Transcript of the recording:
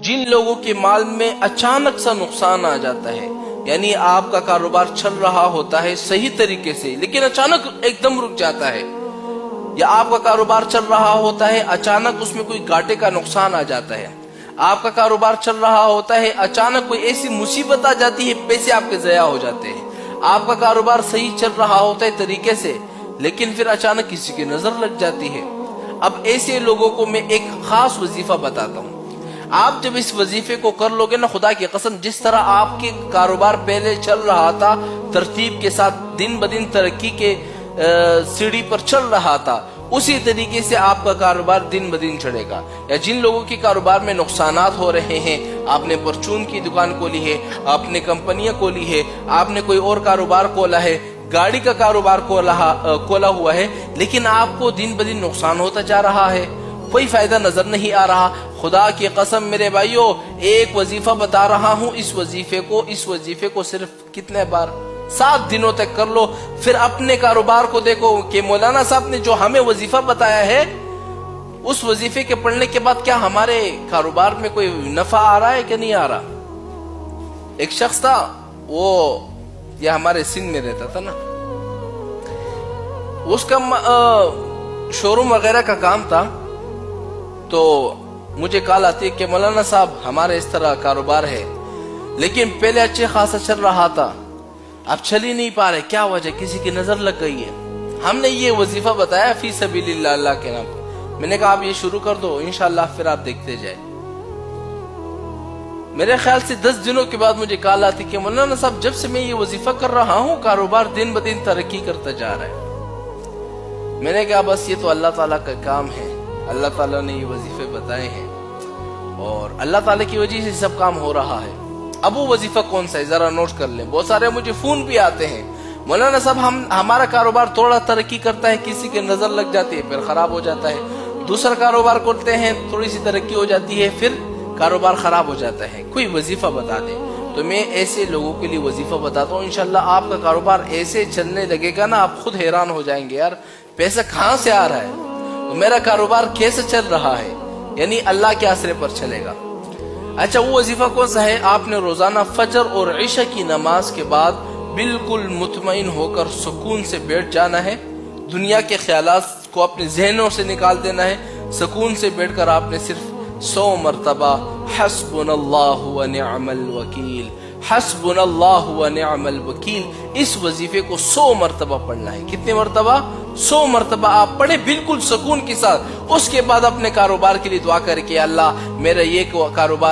جن لوگوں کے مال میں اچانک سا نقصان آ جاتا ہے، یعنی آپ کا کاروبار چل رہا ہوتا ہے صحیح طریقے سے لیکن اچانک ایک دم رک جاتا ہے، یا آپ کا کاروبار چل رہا ہوتا ہے اچانک اس میں کوئی گھاٹے کا نقصان آ جاتا ہے، آپ کا کاروبار چل رہا ہوتا ہے اچانک کوئی ایسی مصیبت آ جاتی ہے، پیسے آپ کے ضیاع ہو جاتے ہیں، آپ کا کاروبار صحیح چل رہا ہوتا ہے طریقے سے لیکن پھر اچانک کسی کی نظر لگ جاتی ہے۔ اب ایسے لوگوں کو میں ایک خاص وظیفہ بتاتا ہوں، آپ جب اس وظیفے کو کر لو گے نا، خدا کی قسم جس طرح آپ کے کاروبار پہلے چل رہا تھا ترتیب کے ساتھ، دن بدن ترقی کے سیڑھی پر چل رہا تھا، اسی طریقے سے آپ کا کاروبار دن بدن چڑھے گا۔ یا جن لوگوں کے کاروبار میں نقصانات ہو رہے ہیں، آپ نے پرچون کی دکان کھولی ہے، آپ نے کمپنیاں کھولی ہے، آپ نے کوئی اور کاروبار کھولا ہے، گاڑی کا کاروبار کھولا ہوا ہے، لیکن آپ کو دن بدن نقصان ہوتا جا رہا ہے، کوئی فائدہ نظر نہیں آ رہا، خدا کی قسم میرے بھائیوں ایک وظیفہ بتا رہا ہوں، اس وظیفے کو صرف کتنے بار 7 دنوں تک کر لو، پھر اپنے کاروبار کو دیکھو کہ مولانا صاحب نے جو ہمیں وظیفہ بتایا ہے اس وظیفے کے پڑھنے کے بعد کیا ہمارے کاروبار میں کوئی نفع آ رہا ہے کہ نہیں آ رہا۔ ایک شخص تھا، وہ یہ ہمارے سندھ میں رہتا تھا نا، اس کا شو روم وغیرہ کا کام تھا، تو مجھے کال آتی ہے کہ مولانا صاحب ہمارے اس طرح کاروبار ہے لیکن پہلے اچھے خاصا چل رہا تھا، اب چل ہی نہیں پا رہے، کیا وجہ؟ کسی کی نظر لگ گئی ہے۔ ہم نے یہ وظیفہ بتایا فی سبیل اللہ، اللہ کے نام، میں نے کہا آپ یہ شروع کر دو، انشاءاللہ پھر آپ دیکھتے جائیں۔ میرے خیال سے 10 دنوں کے بعد مجھے کال آتی کہ مولانا صاحب جب سے میں یہ وظیفہ کر رہا ہوں کاروبار دن بدن ترقی کرتا جا رہا ہے۔ میں نے کہا بس یہ تو اللہ تعالیٰ کا کام ہے، اللہ تعالیٰ نے یہ وظیفے بتائے ہیں اور اللہ تعالیٰ کی وجہ سے سب کام ہو رہا ہے۔ اب وہ وظیفہ کون سا ہے ذرا نوٹ کر لیں۔ بہت سارے مجھے فون بھی آتے ہیں، مولانا صاحب ہمارا کاروبار تھوڑا ترقی کرتا ہے، کسی کی نظر لگ جاتی ہے پھر خراب ہو جاتا ہے، دوسرا کاروبار کرتے ہیں تھوڑی سی ترقی ہو جاتی ہے پھر کاروبار خراب ہو جاتا ہے، کوئی وظیفہ بتا دیں۔ تو میں ایسے لوگوں کے لیے وظیفہ بتاتا ہوں، انشاءاللہ آپ کا کاروبار ایسے چلنے لگے گا نا، آپ خود حیران ہو جائیں گے یار پیسہ کہاں سے آ رہا ہے، تو میرا کاروبار کیسے چل رہا ہے، یعنی اللہ کے آسرے پر چلے گا۔ اچھا وہ وظیفہ کون سا ہے؟ آپ نے روزانہ فجر اور عشاء کی نماز کے بعد بالکل مطمئن ہو کر سکون سے بیٹھ جانا ہے، دنیا کے خیالات کو اپنے ذہنوں سے نکال دینا ہے، سکون سے بیٹھ کر آپ نے صرف 100 مرتبہ حسبنا اللہ و نعم الوکیل، حسبنا اللہ و نعم الوکیل، اس وظیفے کو 100 مرتبہ پڑھنا ہے۔ کتنے مرتبہ؟ 100 مرتبہ آپ پڑھیں بالکل سکون کے ساتھ۔ اس کے بعد اپنے کاروبار کے لیے دعا کریں کہ اللہ میرا یہ کاروبار